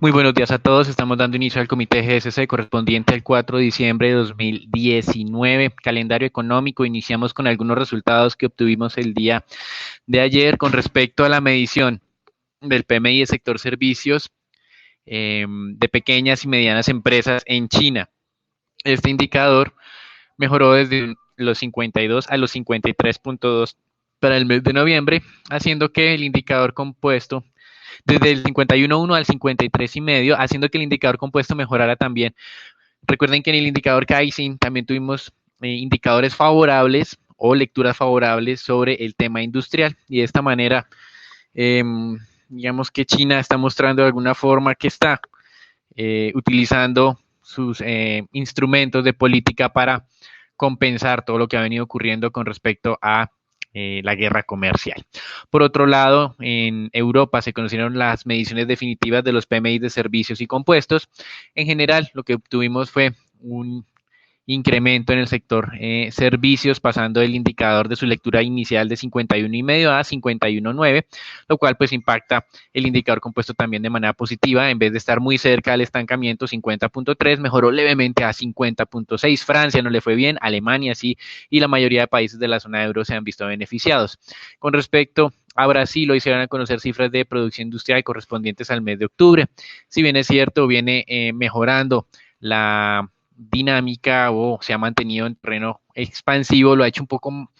Muy buenos días a todos. Estamos dando inicio al comité GSC correspondiente al 4 de diciembre de 2019. Calendario económico. Iniciamos con algunos resultados que obtuvimos el día de ayer con respecto a la medición del PMI del sector servicios de pequeñas y medianas empresas en China. Este indicador mejoró desde los 52 a los 53.2 para el mes de noviembre, haciendo que el indicador compuesto desde el 51.1 al 53.5, haciendo que el indicador compuesto mejorara también. Recuerden que en el indicador Kaizen también tuvimos indicadores favorables o lecturas favorables sobre el tema industrial, y de esta manera digamos que China está mostrando de alguna forma que está utilizando sus instrumentos de política para compensar todo lo que ha venido ocurriendo con respecto a la guerra comercial. Por otro lado, en Europa se conocieron las mediciones definitivas de los PMI de servicios y compuestos. En general, lo que obtuvimos fue un incremento en el sector servicios, pasando el indicador de su lectura inicial de 51.5 a 51.9, lo cual pues impacta el indicador compuesto también de manera positiva. En vez de estar muy cerca del estancamiento 50.3, mejoró levemente a 50.6. Francia no le fue bien, Alemania sí, y la mayoría de países de la zona euro se han visto beneficiados. Con respecto a Brasil, hoy se van a conocer cifras de producción industrial correspondientes al mes de octubre. Si bien es cierto, viene mejorando la dinámica o se ha mantenido en terreno expansivo, lo ha hecho un poco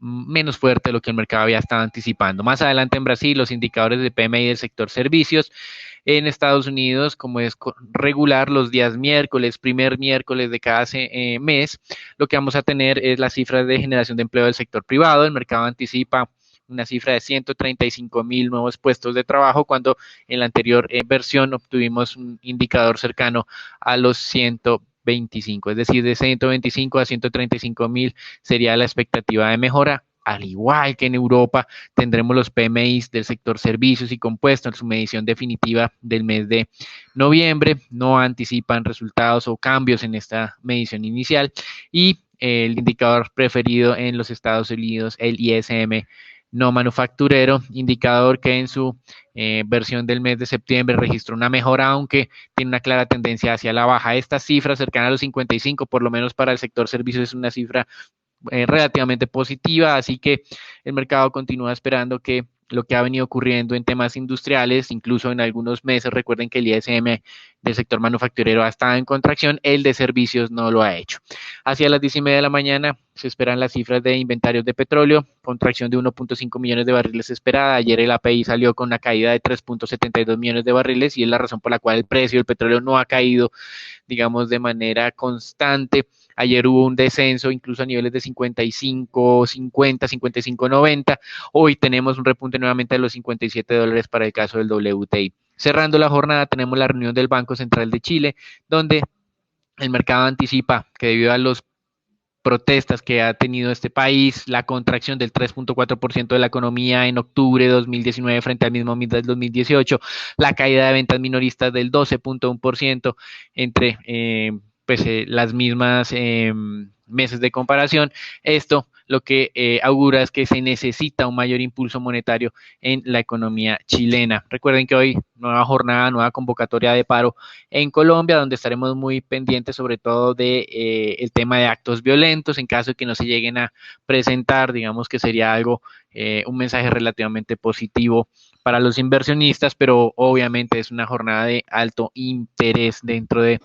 menos fuerte de lo que el mercado había estado anticipando. Más adelante en Brasil, los indicadores de PMI del sector servicios. En Estados Unidos, como es regular, los días miércoles, primer miércoles de cada mes, lo que vamos a tener es las cifras de generación de empleo del sector privado. El mercado anticipa una cifra de 135.000 nuevos puestos de trabajo, cuando en la anterior versión obtuvimos un indicador cercano a los 125, es decir, de 125 a 135.000 sería la expectativa de mejora. Al igual que en Europa, tendremos los PMI del sector servicios y compuestos en su medición definitiva del mes de noviembre. No anticipan resultados o cambios en esta medición inicial. Y el indicador preferido en los Estados Unidos, el ISM no manufacturero, indicador que en su versión del mes de septiembre registró una mejora, aunque tiene una clara tendencia hacia la baja. Esta cifra cercana a los 55, por lo menos para el sector servicios, es una cifra relativamente positiva, así que el mercado continúa esperando que lo que ha venido ocurriendo en temas industriales, incluso en algunos meses, recuerden que el ISM del sector manufacturero ha estado en contracción, el de servicios no lo ha hecho. Hacia las 10:30 de la mañana se esperan las cifras de inventarios de petróleo, contracción de 1.5 millones de barriles esperada. Ayer el API salió con una caída de 3.72 millones de barriles, y es la razón por la cual el precio del petróleo no ha caído, digamos, de manera constante. Ayer hubo un descenso incluso a niveles de 55, 50, 55, 90. Hoy tenemos un repunte nuevamente de los $57 para el caso del WTI. Cerrando la jornada tenemos la reunión del Banco Central de Chile, donde el mercado anticipa que debido a los protestas que ha tenido este país, la contracción del 3.4% de la economía en octubre de 2019 frente al mismo mes del 2018, la caída de ventas minoristas del 12.1% entre las mismas meses de comparación. Esto lo que augura es que se necesita un mayor impulso monetario en la economía chilena. Recuerden que hoy nueva jornada, nueva convocatoria de paro en Colombia, donde estaremos muy pendientes sobre todo de el tema de actos violentos. En caso de que no se lleguen a presentar, digamos que sería algo, un mensaje relativamente positivo para los inversionistas, pero obviamente es una jornada de alto interés dentro de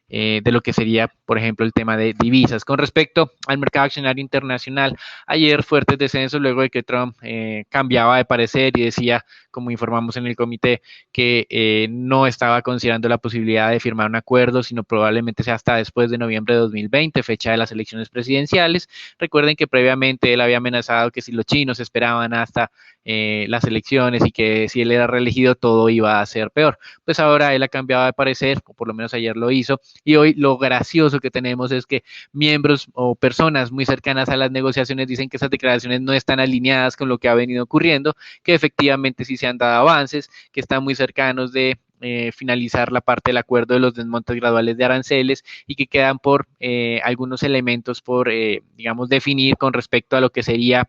lo que sería, por ejemplo, el tema de divisas. Con respecto al mercado accionario internacional, ayer fuertes descensos luego de que Trump cambiaba de parecer y decía, como informamos en el comité, que no estaba considerando la posibilidad de firmar un acuerdo, sino probablemente sea hasta después de noviembre de 2020, fecha de las elecciones presidenciales. Recuerden que previamente él había amenazado que si los chinos esperaban hasta las elecciones y que si él era reelegido todo iba a ser peor. Pues ahora él ha cambiado de parecer, o por lo menos ayer lo hizo, y hoy lo gracioso que tenemos es que miembros o personas muy cercanas a las negociaciones dicen que esas declaraciones no están alineadas con lo que ha venido ocurriendo, que efectivamente sí se han dado avances, que están muy cercanos de finalizar la parte del acuerdo de los desmontes graduales de aranceles y que quedan por algunos elementos por, digamos, definir con respecto a lo que sería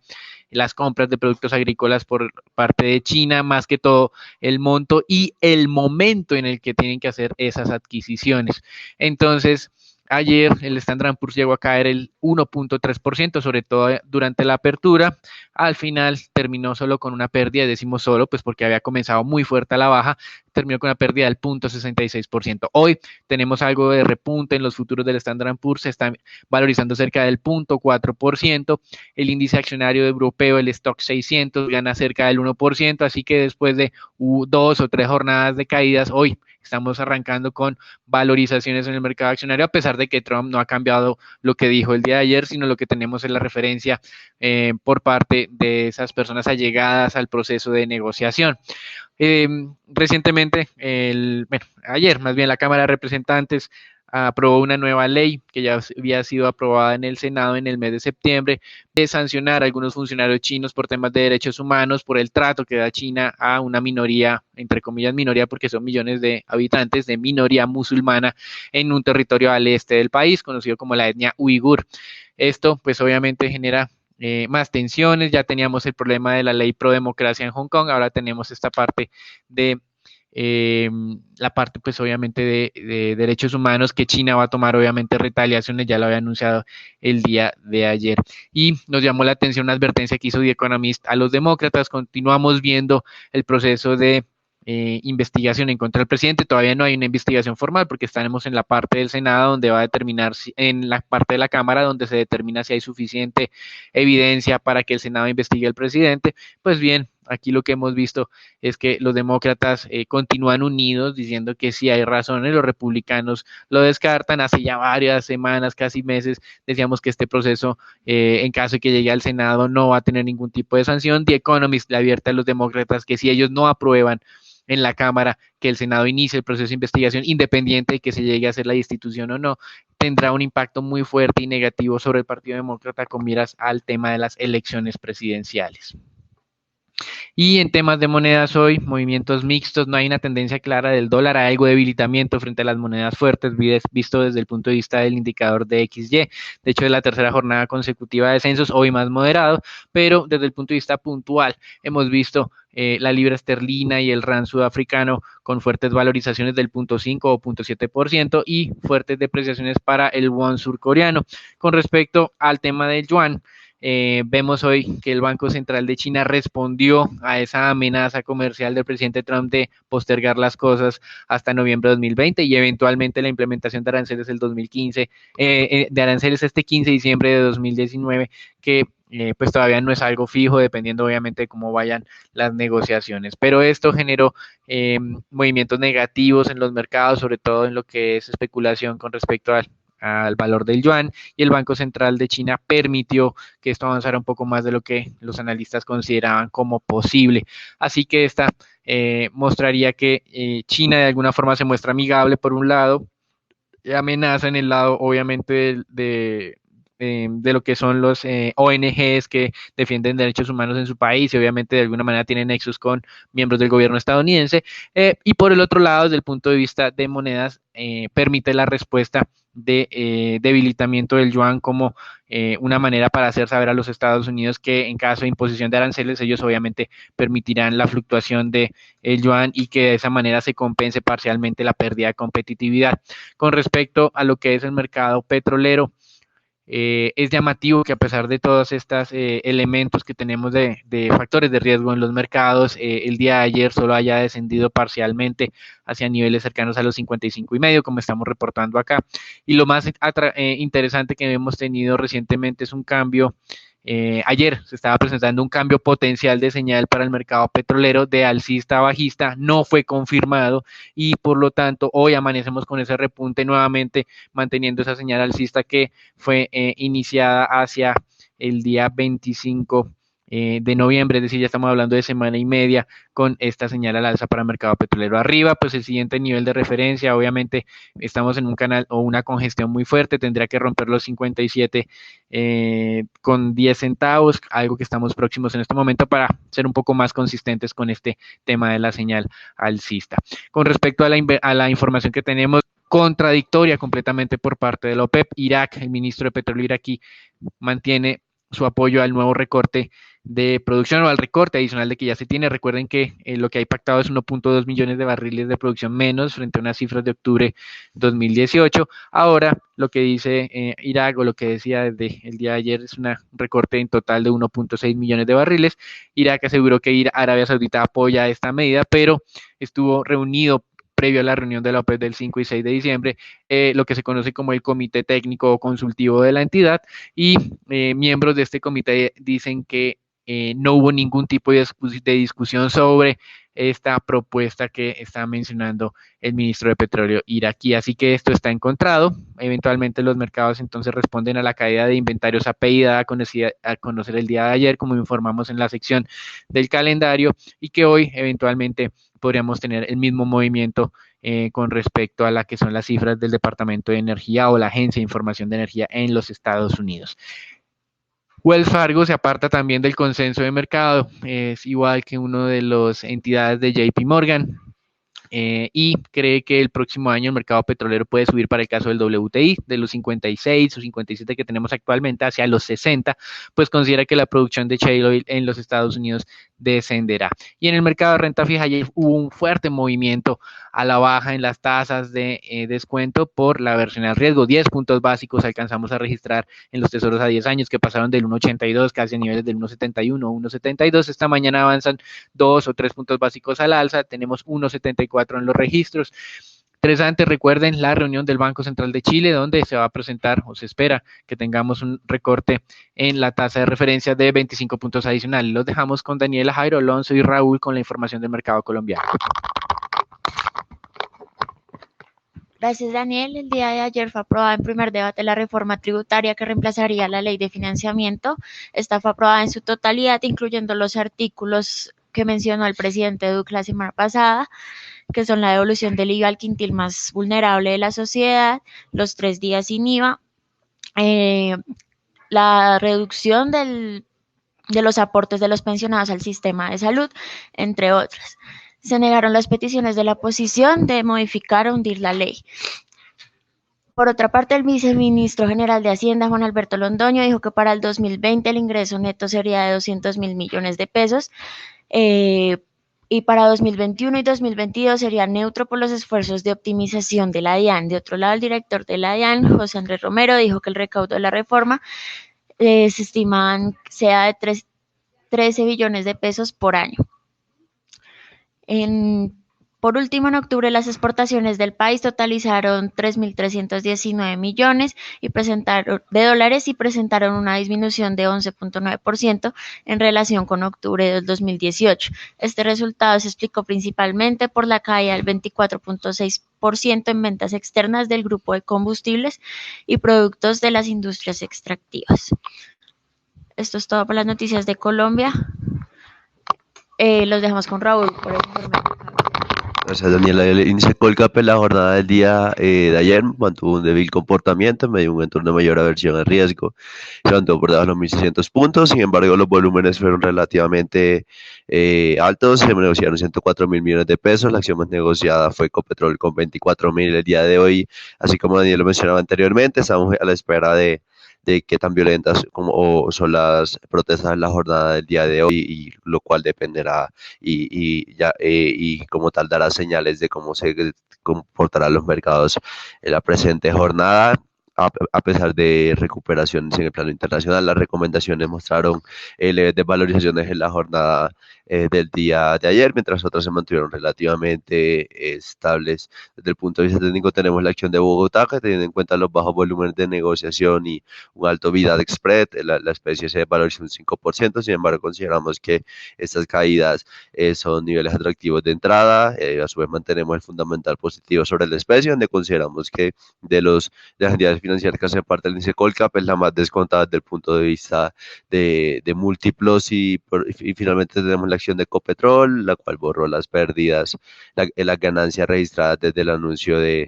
las compras de productos agrícolas por parte de China, más que todo el monto y el momento en el que tienen que hacer esas adquisiciones. Entonces, ayer el Standard & Poor's llegó a caer el 1.3%, sobre todo durante la apertura. Al final terminó solo con una pérdida, decimos solo, pues porque había comenzado muy fuerte a la baja, terminó con una pérdida del 0.66%. Hoy tenemos algo de repunte en los futuros del Standard & Poor's, se están valorizando cerca del 0.4%. El índice accionario europeo, el Stock 600, gana cerca del 1%, así que después de 2 o 3 jornadas de caídas, hoy estamos arrancando con valorizaciones en el mercado accionario, a pesar de que Trump no ha cambiado lo que dijo el día de ayer, sino lo que tenemos es la referencia por parte de esas personas allegadas al proceso de negociación. Recientemente, ayer más bien, la Cámara de Representantes aprobó una nueva ley que ya había sido aprobada en el Senado en el mes de septiembre de sancionar a algunos funcionarios chinos por temas de derechos humanos, por el trato que da China a una minoría, entre comillas minoría, porque son millones de habitantes, de minoría musulmana en un territorio al este del país, conocido como la etnia uigur. Esto pues obviamente genera más tensiones. Ya teníamos el problema de la ley pro democracia en Hong Kong, ahora tenemos esta parte de la parte pues obviamente de derechos humanos que China va a tomar obviamente retaliaciones, ya lo había anunciado el día de ayer. Y nos llamó la atención una advertencia que hizo The Economist a los demócratas. Continuamos viendo el proceso de investigación en contra del presidente. Todavía no hay una investigación formal porque estaremos en la parte del Senado donde va a determinar, en la parte de la Cámara donde se determina si hay suficiente evidencia para que el Senado investigue al presidente. Pues bien, aquí lo que hemos visto es que los demócratas continúan unidos diciendo que sí hay razones, los republicanos lo descartan. Hace ya varias semanas, casi meses, decíamos que este proceso, en caso de que llegue al Senado, no va a tener ningún tipo de sanción. The Economist le advierte a los demócratas que si ellos no aprueban en la Cámara que el Senado inicie el proceso de investigación, independiente de que se llegue a hacer la destitución o no, tendrá un impacto muy fuerte y negativo sobre el Partido Demócrata con miras al tema de las elecciones presidenciales. Y en temas de monedas hoy, movimientos mixtos, no hay una tendencia clara del dólar, hay algo de debilitamiento frente a las monedas fuertes, visto desde el punto de vista del indicador de XY. De hecho, es la tercera jornada consecutiva de descensos, hoy más moderado, pero desde el punto de vista puntual hemos visto la libra esterlina y el rand sudafricano con fuertes valorizaciones del 0.5 o 0.7% y fuertes depreciaciones para el won surcoreano. Con respecto al tema del yuan, vemos hoy que el Banco Central de China respondió a esa amenaza comercial del presidente Trump de postergar las cosas hasta noviembre de 2020 y eventualmente la implementación de aranceles el 2015, de aranceles este 15 de diciembre de 2019, que pues todavía no es algo fijo, dependiendo obviamente de cómo vayan las negociaciones. Pero esto generó movimientos negativos en los mercados, sobre todo en lo que es especulación con respecto al valor del yuan, y el Banco Central de China permitió que esto avanzara un poco más de lo que los analistas consideraban como posible. Así que esta mostraría que China de alguna forma se muestra amigable por un lado, amenaza en el lado obviamente de lo que son los ONGs que defienden derechos humanos en su país y obviamente de alguna manera tienen nexos con miembros del gobierno estadounidense, y por el otro lado, desde el punto de vista de monedas, permite la respuesta de debilitamiento del yuan como una manera para hacer saber a los Estados Unidos que en caso de imposición de aranceles ellos obviamente permitirán la fluctuación del yuan y que de esa manera se compense parcialmente la pérdida de competitividad. Con respecto a lo que es el mercado petrolero, es llamativo que a pesar de todos estos elementos que tenemos de factores de riesgo en los mercados, el día de ayer solo haya descendido parcialmente hacia niveles cercanos a los 55,5, como estamos reportando acá. Y lo más interesante que hemos tenido recientemente es un cambio. Ayer se estaba presentando un cambio potencial de señal para el mercado petrolero de alcista a bajista, no fue confirmado y por lo tanto hoy amanecemos con ese repunte nuevamente, manteniendo esa señal alcista que fue iniciada hacia el día 25 de noviembre, es decir, ya estamos hablando de semana y media con esta señal al alza para el mercado petrolero arriba, pues el siguiente nivel de referencia, obviamente estamos en un canal o una congestión muy fuerte, tendría que romper los 57 con 10 centavos, algo que estamos próximos en este momento para ser un poco más consistentes con este tema de la señal alcista. Con respecto a la información que tenemos, contradictoria completamente por parte de la OPEP, Irak, el ministro de Petróleo iraquí, mantiene su apoyo al nuevo recorte de producción o al recorte adicional de que ya se tiene. Recuerden que lo que hay pactado es 1.2 millones de barriles de producción menos frente a unas cifras de octubre 2018. Ahora lo que dice Irak o lo que decía desde el día de ayer es un recorte en total de 1.6 millones de barriles. Irak aseguró que Arabia Saudita apoya esta medida, pero estuvo reunido previo a la reunión de la OPEP del 5 y 6 de diciembre, lo que se conoce como el Comité Técnico Consultivo de la entidad, y miembros de este comité dicen que no hubo ningún tipo de discusión sobre esta propuesta que está mencionando el ministro de Petróleo iraquí. Así que esto está encontrado. Eventualmente los mercados entonces responden a la caída de inventarios API a conocer el día de ayer, como informamos en la sección del calendario, y que hoy eventualmente podríamos tener el mismo movimiento con respecto a la que son las cifras del Departamento de Energía o la Agencia de Información de Energía en los Estados Unidos. Wells Fargo se aparta también del consenso de mercado, es igual que una de las entidades de JP Morgan, y cree que el próximo año el mercado petrolero puede subir para el caso del WTI de los 56 o 57 que tenemos actualmente hacia los 60, pues considera que la producción de shale oil en los Estados Unidos descenderá. Y en el mercado de renta fija ya hubo un fuerte movimiento a la baja en las tasas de descuento por la aversión al riesgo. 10 puntos básicos alcanzamos a registrar en los tesoros a 10 años que pasaron del 1.82 casi a niveles del 1.71 o 1.72. Esta mañana avanzan 2 o 3 puntos básicos al alza. Tenemos 1.74 en los registros. Interesante, recuerden la reunión del Banco Central de Chile, donde se va a presentar o se espera que tengamos un recorte en la tasa de referencia de 25 puntos adicionales. Los dejamos con Daniela, Jairo, Alonso y Raúl con la información del mercado colombiano. Gracias, Daniel. El día de ayer fue aprobada en primer debate la reforma tributaria que reemplazaría la ley de financiamiento. Esta fue aprobada en su totalidad, incluyendo los artículos que mencionó el presidente Duque la semana pasada, que son la devolución del IVA al quintil más vulnerable de la sociedad, los 3 días sin IVA, la reducción de los aportes de los pensionados al sistema de salud, entre otras. Se negaron las peticiones de la oposición de modificar o hundir la ley. Por otra parte, el viceministro general de Hacienda, Juan Alberto Londoño, dijo que para el 2020 el ingreso neto sería de 200.000 millones de pesos, y para 2021 y 2022 sería neutro por los esfuerzos de optimización de la DIAN. De otro lado, el director de la DIAN, José Andrés Romero, dijo que el recaudo de la reforma se estiman sea de 13 billones de pesos por año. Por último, en octubre las exportaciones del país totalizaron 3.319 millones de dólares y presentaron una disminución de 11.9% en relación con octubre del 2018. Este resultado se explicó principalmente por la caída del 24.6% en ventas externas del grupo de combustibles y productos de las industrias extractivas. Esto es todo por las noticias de Colombia. Los dejamos con Raúl por el informe. Gracias, Daniela. El índice Colgap en la jornada del día de ayer mantuvo un débil comportamiento en medio de un entorno de mayor aversión al riesgo. Se mantuvo por debajo de los 1.600 puntos, sin embargo los volúmenes fueron relativamente altos, se negociaron 104.000 millones de pesos, la acción más negociada fue Ecopetrol con 24.000 el día de hoy, así como Daniel lo mencionaba anteriormente, estamos a la espera de qué tan violentas como son las protestas en la jornada del día de hoy, y lo cual dependerá y como tal dará señales de cómo se comportarán los mercados en la presente jornada. A pesar de recuperaciones en el plano internacional, las recomendaciones mostraron leves desvalorizaciones en la jornada del día de ayer, mientras otras se mantuvieron relativamente estables. Desde el punto de vista técnico tenemos la acción de Bogotá, que teniendo en cuenta los bajos volúmenes de negociación y un alto bid spread, la especie se valorizó un 5%, sin embargo consideramos que estas caídas son niveles atractivos de entrada. A su vez mantenemos el fundamental positivo sobre la especie, donde consideramos que de las entidades financiera que hace parte del índice Colcap es la más descontada desde el punto de vista de múltiplos y finalmente tenemos la acción de Ecopetrol, la cual borró las pérdidas, la ganancia registrada desde el anuncio del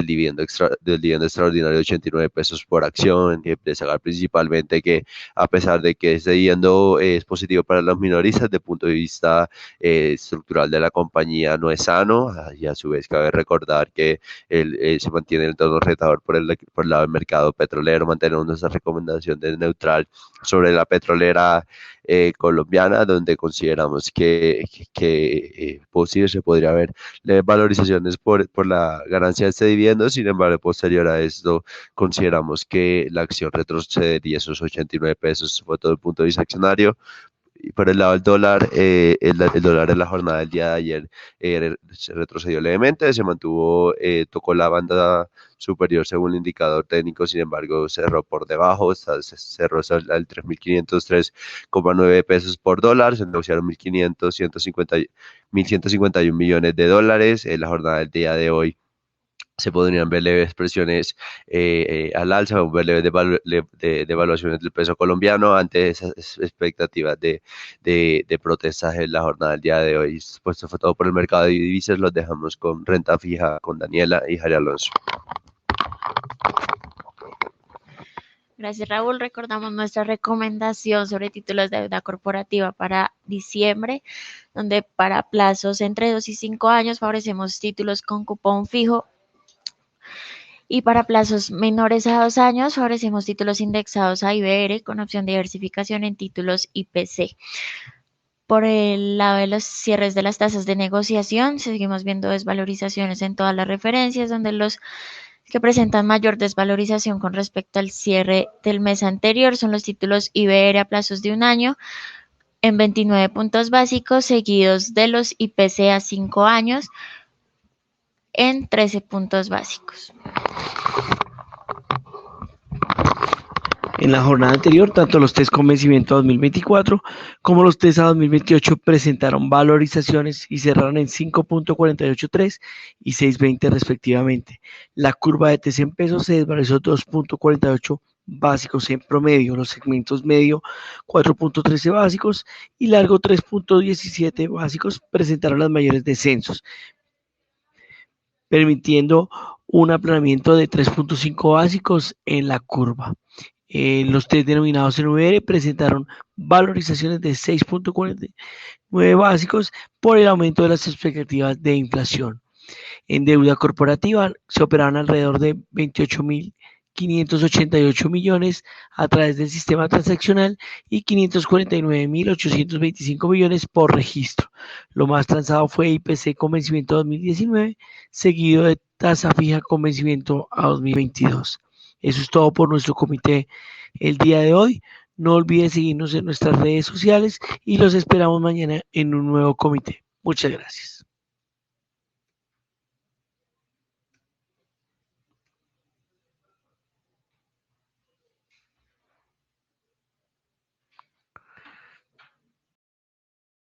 dividendo extraordinario de 89 pesos por acción, y destacar principalmente que a pesar de que este dividendo es positivo para los minoristas, desde el punto de vista estructural de la compañía no es sano, y a su vez cabe recordar que se mantiene el entorno retador por el lado del mercado petrolero. Mantenemos nuestra recomendación de neutral sobre la petrolera colombiana, donde consideramos que posible se podría haber valorizaciones por la ganancia de este dividendo. Sin embargo, posterior a esto, consideramos que la acción retrocedería esos 89 pesos, fue todo el punto de vista accionario. Y por el lado del dólar, el dólar en la jornada del día de ayer se retrocedió levemente, se mantuvo, tocó la banda superior según el indicador técnico, sin embargo cerró por debajo, cerró al 3.503,9 pesos por dólar, se negociaron 1.151 millones de dólares en la jornada del día de hoy. Se podrían ver leves presiones al alza, ver leves devaluaciones del peso colombiano ante esas expectativas de protestas en la jornada del día de hoy. Pues esto fue todo por el mercado de divisas. Los dejamos con renta fija con Daniela y Jari Alonso. Gracias, Raúl. Recordamos nuestra recomendación sobre títulos de deuda corporativa para diciembre, donde para plazos entre 2 y 5 años favorecemos títulos con cupón fijo. Y para plazos menores a 2 años, favorecemos títulos indexados a IBR con opción de diversificación en títulos IPC. Por el lado de los cierres de las tasas de negociación, seguimos viendo desvalorizaciones en todas las referencias, donde los que presentan mayor desvalorización con respecto al cierre del mes anterior son los títulos IBR a plazos de 1 año en 29 puntos básicos, seguidos de los IPC a 5 años en 13 puntos básicos. En la jornada anterior, tanto los test con vencimiento a 2024 como los test a 2028 presentaron valorizaciones y cerraron en 5.483 y 6.20 respectivamente. La curva de test en pesos se desvalorizó 2.48 básicos en promedio, los segmentos medio 4.13 básicos y largo 3.17 básicos presentaron los mayores descensos, permitiendo un aplanamiento de 3.5 básicos en la curva. Los test denominados en VR presentaron valorizaciones de 6.49 básicos por el aumento de las expectativas de inflación. En deuda corporativa se operaron alrededor de 28.588 millones a través del sistema transaccional y 549.825 millones por registro. Lo más transado fue IPC con vencimiento 2019, seguido de tasa fija con vencimiento a 2022. Eso es todo por nuestro comité el día de hoy. No olviden seguirnos en nuestras redes sociales y los esperamos mañana en un nuevo comité. Muchas gracias.